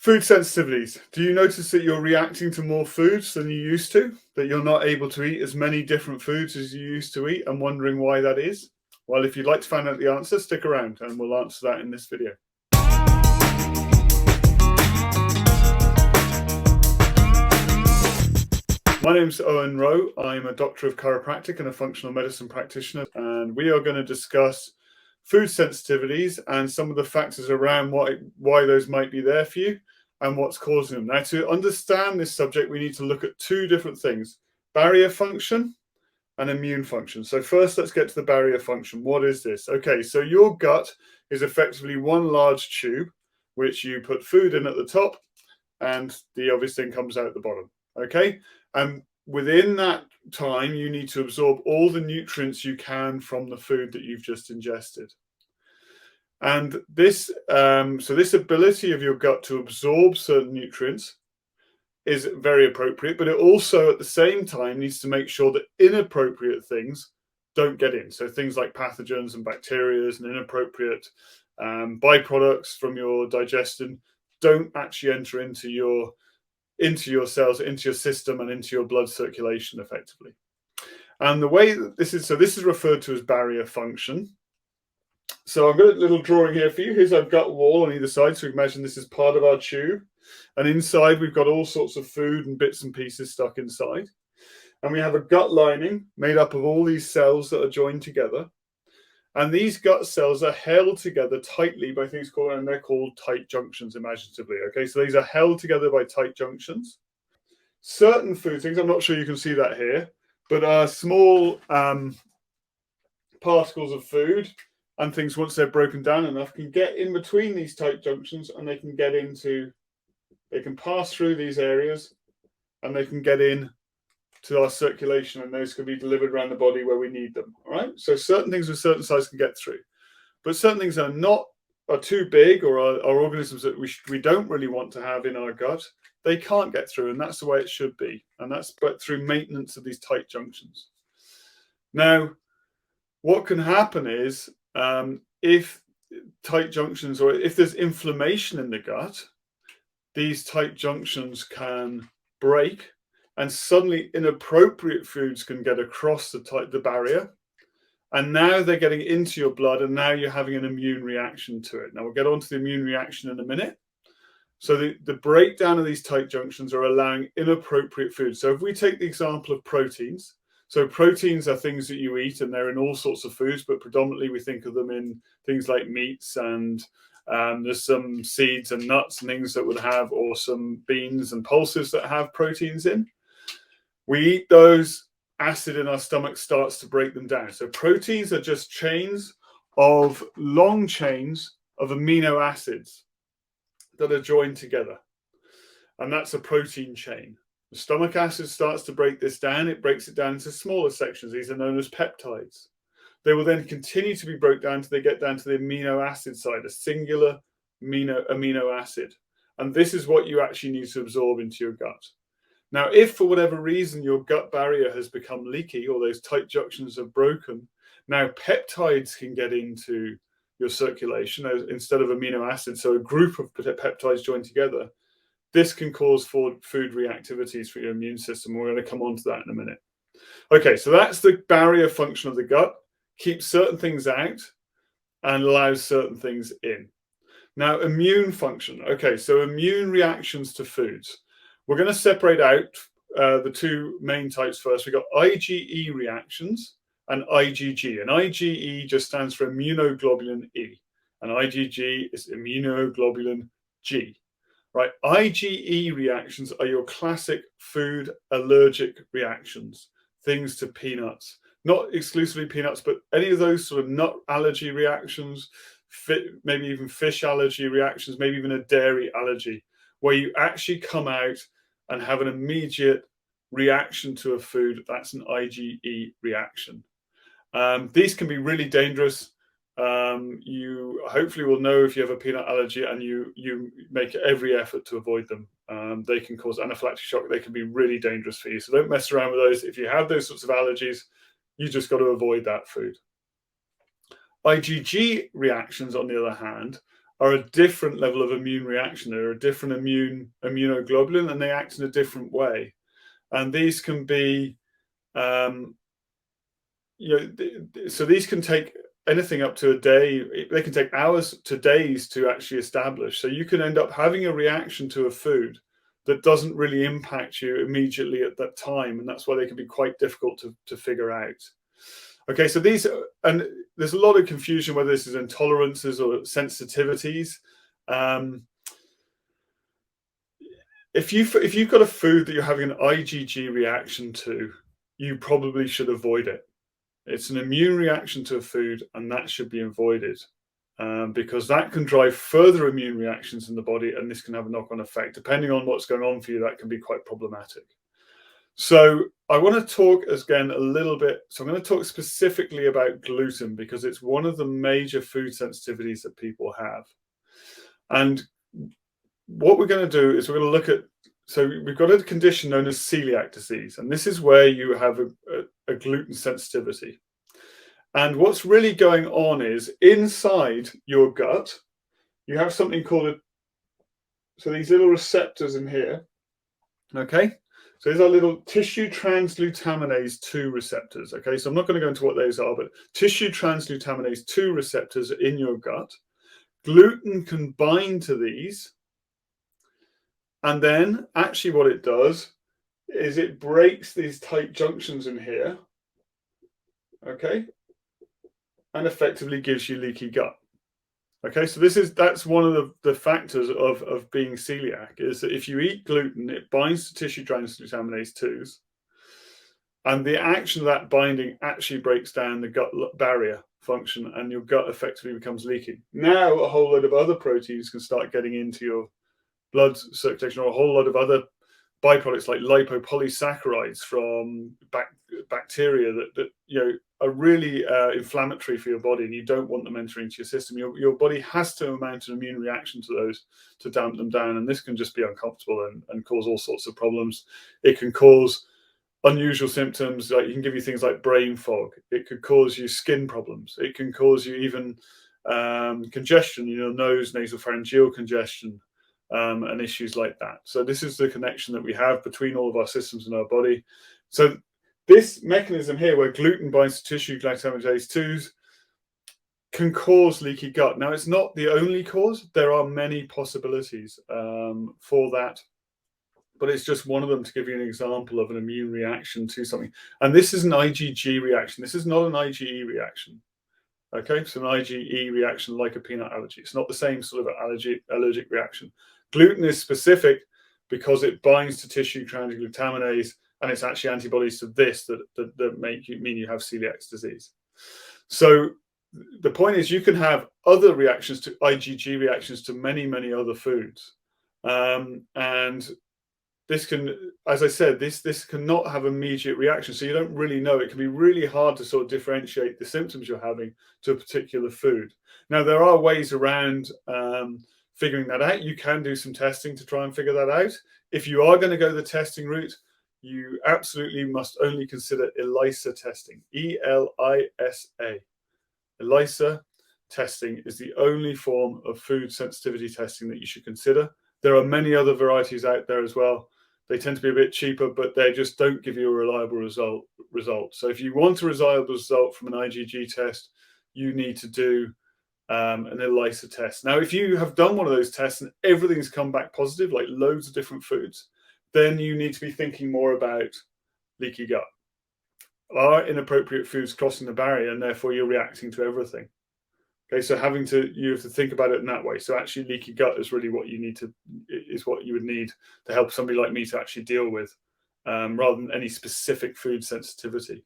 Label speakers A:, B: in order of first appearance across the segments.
A: Food sensitivities. Do you notice that you're reacting to more foods than you used to? That you're not able to eat as many different foods as you used to eat and wondering why that is? Well, if you'd like to find out the answer, stick around and we'll answer that in this video. My name's Eoin Rowe. I'm a doctor of chiropractic and a functional medicine practitioner, and we are going to discuss food sensitivities and some of the factors around why those might be there for you and what's causing them. Now, to understand this subject, we need to look at two different things: barrier function and immune function. So first, let's get to the barrier function. What is this? Okay, so your gut is effectively one large tube, which you put food in at the top, and the obvious thing comes out the bottom. Okay, and within that time, you need to absorb all the nutrients you can from the food that you've just ingested. And this, this ability of your gut to absorb certain nutrients is very appropriate, but it also at the same time needs to make sure that inappropriate things don't get in. So things like pathogens and bacteria and inappropriate byproducts from your digestion don't actually enter into your cells, into your system, and into your blood circulation effectively. And the way that this is referred to as barrier function. So I've got a little drawing here for you. Here's our gut wall on either side. So imagine this is part of our tube. And inside we've got all sorts of food and bits and pieces stuck inside. And we have a gut lining made up of all these cells that are joined together. And these gut cells are held together tightly by things and they're called tight junctions imaginatively. Okay, so these are held together by tight junctions. Certain food things, I'm not sure you can see that here, but small particles of food and things, once they're broken down enough, can get in between these tight junctions, and they can pass through these areas and they can get in to our circulation, and those can be delivered around the body where we need them. All right, so certain things of certain size can get through, but certain things are too big, or are organisms that we don't really want to have in our gut. They can't get through, and that's the way it should be, and that's but through maintenance of these tight junctions. Now, what can happen is if tight junctions, or if there's inflammation in the gut, these tight junctions can break, and suddenly inappropriate foods can get across the barrier, and now they're getting into your blood, and now you're having an immune reaction to it. Now we'll get on to the immune reaction in a minute. So the breakdown of these tight junctions are allowing inappropriate foods. So if we take the example of proteins, so proteins are things that you eat, and they're in all sorts of foods, but predominantly we think of them in things like meats, and there's some seeds and nuts and things that would have, or some beans and pulses that have proteins in. We eat those, acid in our stomach starts to break them down. So proteins are just long chains of amino acids that are joined together. And that's a protein chain. The stomach acid starts to break this down. It breaks it down into smaller sections. These are known as peptides. They will then continue to be broken down until they get down to the amino acid side, a singular amino acid. And this is what you actually need to absorb into your gut. Now, if for whatever reason your gut barrier has become leaky, or those tight junctions are broken, now peptides can get into your circulation instead of amino acids. So a group of peptides joined together. This can cause food reactivities for your immune system. We're going to come on to that in a minute. Okay, so that's the barrier function of the gut. Keeps certain things out and allows certain things in. Now, immune function. Okay, so immune reactions to foods. We're going to separate out the two main types first. We've got IgE reactions and IgG. And IgE just stands for immunoglobulin E. And IgG is immunoglobulin G. Right? IgE reactions are your classic food allergic reactions. Things to peanuts. Not exclusively peanuts, but any of those sort of nut allergy reactions, maybe even fish allergy reactions, maybe even a dairy allergy, where you actually come out and have an immediate reaction to a food. That's an IgE reaction. These can be really dangerous. You hopefully will know if you have a peanut allergy, and you make every effort to avoid them. They can cause anaphylactic shock. They can be really dangerous for you. So don't mess around with those. If you have those sorts of allergies, you just got to avoid that food. IgG reactions, on the other hand, are a different level of immune reaction. They're a different immunoglobulin, and they act in a different way. And these can be, so these can take anything up to a day. They can take hours to days to actually establish. So you can end up having a reaction to a food that doesn't really impact you immediately at that time, and that's why they can be quite difficult to figure out. Okay, so and there's a lot of confusion whether this is intolerances or sensitivities. If you've got a food that you're having an IgG reaction to, you probably should avoid it. It's an immune reaction to a food, and that should be avoided, because that can drive further immune reactions in the body, and this can have a knock-on effect. Depending on what's going on for you, that can be quite problematic. So I want to talk again a little bit. So I'm going to talk specifically about gluten, because it's one of the major food sensitivities that people have. And what we're going to do is we're going to look at, so we've got a condition known as celiac disease, and this is where you have a gluten sensitivity. And what's really going on is inside your gut, you have something called so these little receptors in here, okay? So these are little tissue transglutaminase 2 receptors, okay? So I'm not going to go into what those are, but tissue transglutaminase 2 receptors in your gut. Gluten can bind to these, and then actually what it does is it breaks these tight junctions in here, okay? And effectively gives you leaky gut. Okay, so that's one of the factors of being celiac, is that if you eat gluten, it binds to tissue transglutaminase 2s, and the action of that binding actually breaks down the gut barrier function, and your gut effectively becomes leaky. Now a whole load of other proteins can start getting into your blood circulation, or a whole lot of other byproducts like lipopolysaccharides from bacteria that are really inflammatory for your body, and you don't want them entering into your system. Your body has to mount an immune reaction to those to damp them down, and this can just be uncomfortable and cause all sorts of problems. It can cause unusual symptoms, like you can give you things like brain fog. It could cause you skin problems. It can cause you even congestion, nose, nasopharyngeal congestion, and issues like that. So this is the connection that we have between all of our systems in our body. So this mechanism here, where gluten binds to tissue transglutaminase 2s, can cause leaky gut. Now, it's not the only cause. There are many possibilities for that, but it's just one of them to give you an example of an immune reaction to something. And this is an IgG reaction. This is not an IgE reaction. Okay, so an IgE reaction, like a peanut allergy. It's not the same sort of allergic reaction. Gluten is specific because it binds to tissue transglutaminase, and it's actually antibodies to this that mean you have celiac disease. So the point is, you can have other reactions to IgG reactions to many, many other foods, and this can, as I said, this cannot have immediate reaction, so you don't really know. It can be really hard to sort of differentiate the symptoms you're having to a particular food. Now, there are ways around figuring that out. You can do some testing to try and figure that out. If you are going to go the testing route, you absolutely must only consider ELISA testing, ELISA. ELISA testing is the only form of food sensitivity testing that you should consider. There are many other varieties out there as well. They tend to be a bit cheaper, but they just don't give you a reliable result. So if you want a reliable result from an IgG test, you need to do an ELISA test. Now, if you have done one of those tests and everything's come back positive, like loads of different foods, then you need to be thinking more about leaky gut. Are inappropriate foods crossing the barrier, and therefore you're reacting to everything? Okay, so you have to think about it in that way. So actually, leaky gut is really what you would need to help somebody like me to actually deal with, rather than any specific food sensitivity.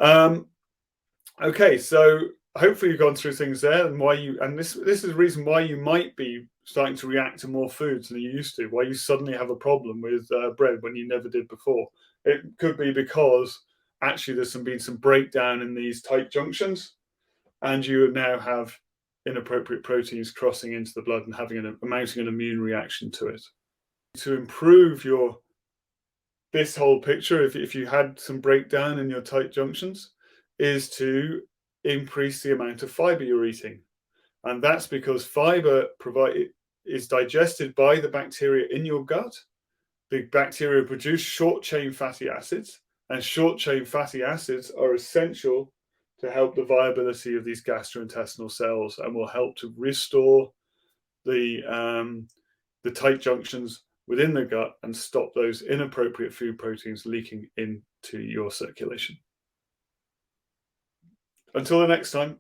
A: Okay, so hopefully you've gone through things there, and this is the reason why you might be starting to react to more foods than you used to. Why you suddenly have a problem with bread when you never did before. It could be because actually there's been some breakdown in these tight junctions, and you now have inappropriate proteins crossing into the blood and mounting an immune reaction to it. To improve this whole picture, if you had some breakdown in your tight junctions, is to increase the amount of fiber you're eating. And that's because fiber is digested by the bacteria in your gut. The bacteria produce short-chain fatty acids, and short-chain fatty acids are essential to help the viability of these gastrointestinal cells and will help to restore the tight junctions within the gut and stop those inappropriate food proteins leaking into your circulation. Until the next time.